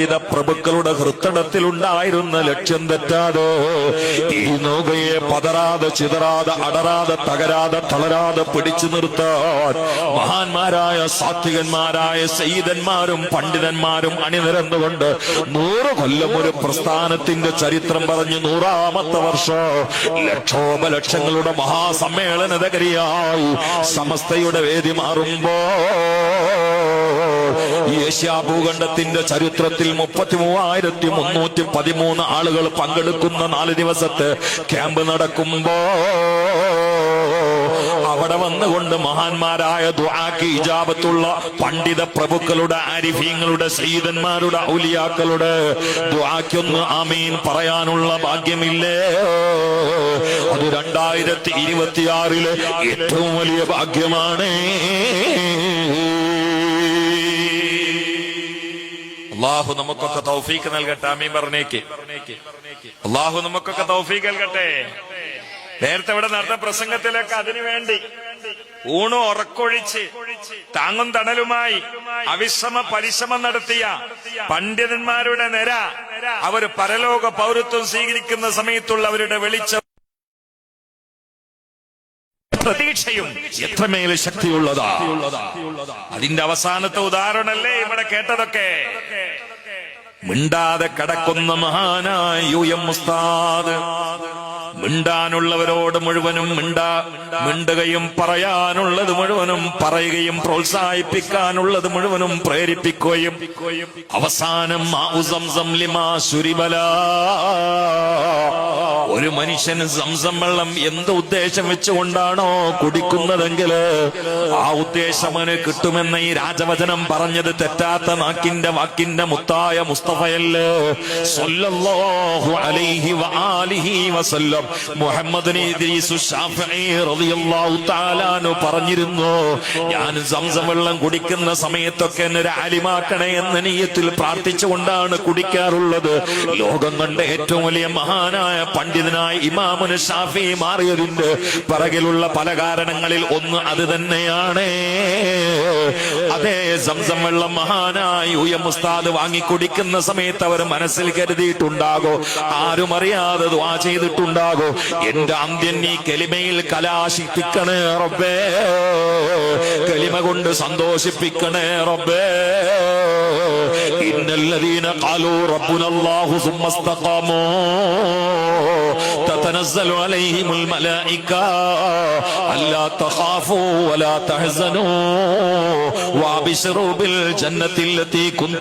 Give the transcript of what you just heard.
പണ്ഡിത പ്രഭുക്കളുടെ ഹൃത്തടത്തിലുണ്ടായിരുന്ന ലക്ഷ്യം തെറ്റാതെ ഈ നൗകയെ പതറാതെ ചിതറാതെ അടരാതെ തകരാതെ തളരാതെ പിടിച്ചു നിർത്താൻ മഹാന്മാരായ സാത്വികന്മാരായ സയ്യിദന്മാരും പണ്ഡിതന്മാരും അണിനിരന്നുകൊണ്ട് 100 കൊല്ലം ഒരു പ്രസ്ഥാനത്തിന്റെ ചരിത്രം പറഞ്ഞു 100ാമത്തെ വർഷം ലക്ഷോപലക്ഷങ്ങളുടെ മഹാസമ്മേളന നഗരിയായി സമസ്തയുടെ വേദി മാറുമ്പോ ഏഷ്യാ ഭൂഖണ്ഡത്തിന്റെ ചരിത്രത്തിൽ 33,313 ആളുകൾ പങ്കെടുക്കുന്ന 4 ദിവസത്തെ ക്യാമ്പ് നടക്കുമ്പോ അവിടെ വന്നുകൊണ്ട് മഹാന്മാരായ ദുആക്ക് ഇജാബത്തുള്ള പണ്ഡിത പ്രഭുക്കളുടെ ആരിഫീങ്ങളുടെ സയ്യിദന്മാരുടെ ഔലിയാക്കളുടെ ദുആക്കൊന്ന് ആമീൻ പറയാനുള്ള ഭാഗ്യമില്ലേ? അത് 2026 ഏറ്റവും വലിയ ഭാഗ്യമാണ്. അല്ലാഹു നമുക്കൊക്കെ തൗഫീഖ് നൽകട്ടെ. ആമീൻ പറഞ്ഞേക്ക്. അല്ലാഹു നമുക്കൊക്കെ തൗഫീഖ് നൽകട്ടെ. നേരത്തെ ഇവിടെ നടന്ന പ്രസംഗത്തിലൊക്കെ അതിനുവേണ്ടി ഊണും ഉറക്കൊഴിച്ച് താങ്ങും തണലുമായി അവിശ്രമ പരിശ്രമം നടത്തിയ പണ്ഡിതന്മാരുടെ നിര അവർ പരലോക പൗരത്വം സ്വീകരിക്കുന്ന സമയത്തുള്ള അവരുടെ വെളിച്ചം പ്രതീക്ഷയും എത്രമേൽ ശക്തിയുള്ളതാ. അതിന്റെ അവസാനത്തെ ഉദാഹരണല്ലേ ഇവിടെ കേട്ടതൊക്കെ. മിണ്ടാതെ കടക്കുന്ന മഹാനായ യുഎം ഉസ്താദ് മിണ്ടാനുള്ളവരോട് മുഴുവനും മിണ്ടുകയും പറയാനുള്ളത് മുഴുവനും പറയുകയും പ്രോത്സാഹിപ്പിക്കാനുള്ളത് മുഴുവനും പ്രേരിപ്പിക്കുകയും അവസാനം ഒരു മനുഷ്യന് സംസം വെള്ളം എന്ത് ഉദ്ദേശം വെച്ചുകൊണ്ടാണോ കുടിക്കുന്നതെങ്കിൽ ആ ഉദ്ദേശം അവന് കിട്ടുമെന്ന് ഈ രാജവചനം പറഞ്ഞത് തെറ്റാത്ത വാക്കിന്റെ മുത്തായ മുസ്തഫയല്ലേ സ്വല്ലല്ലാഹു അലൈഹി വആലിഹി വസല്ലം. മുഹമ്മദ് ഇദ്രീസ് ശാഫിഈ റളിയല്ലാഹു തആല അൻഹു പറഞ്ഞിരുന്നു, ഞാൻ സംസം വെള്ളം കുടിക്കുന്ന സമയത്തൊക്കെ എന്നെ ഒരു ആലിമാക്കണേ എന്ന നിയ്യത്തിൽ പ്രാർത്ഥിച്ചുകൊണ്ടാണ് കുടിക്കാറുള്ളത്. ലോകം കണ്ട ഏറ്റവും വലിയ മഹാനായ പണ്ഡിതനായ ഇമാമുന ശാഫിഈ മാറിയതിന്റെ പിറകിലുള്ള പല കാരണങ്ങളിൽ ഒന്ന് അത് തന്നെയാണ്. അതേ സംസം വെള്ളം മഹാനായ യുഎം ഉസ്താദ് വാങ്ങിക്കുടിക്കുന്ന സമയത്ത് അവർ മനസ്സിൽ കരുതിയിട്ടുണ്ടാകോ, ആരും അറിയാതെ ദുആ ചെയ്തിട്ടുണ്ടാകും, എന്റെ അന്ത്യൻ നീ കലിമയിൽ കലാശിപ്പിക്കണേ റബ്ബേ, കലിമ കൊണ്ട് സന്തോഷിപ്പിക്കണേ റബ്ബേ. ഇന്നല്ലദീന ഖാലൂ റബ്ബുനല്ലാഹു സുമ്മ ഇസ്തഖാമൂ തതനസ്സലു അലൈഹിമുൽ മലായിക അല്ലാ തഖാഫൂ വലാ തഹ്സനൂ വഅബ്ശിറൂ ബിൽ ജന്നത്തി അല്ലതീ കുൻതും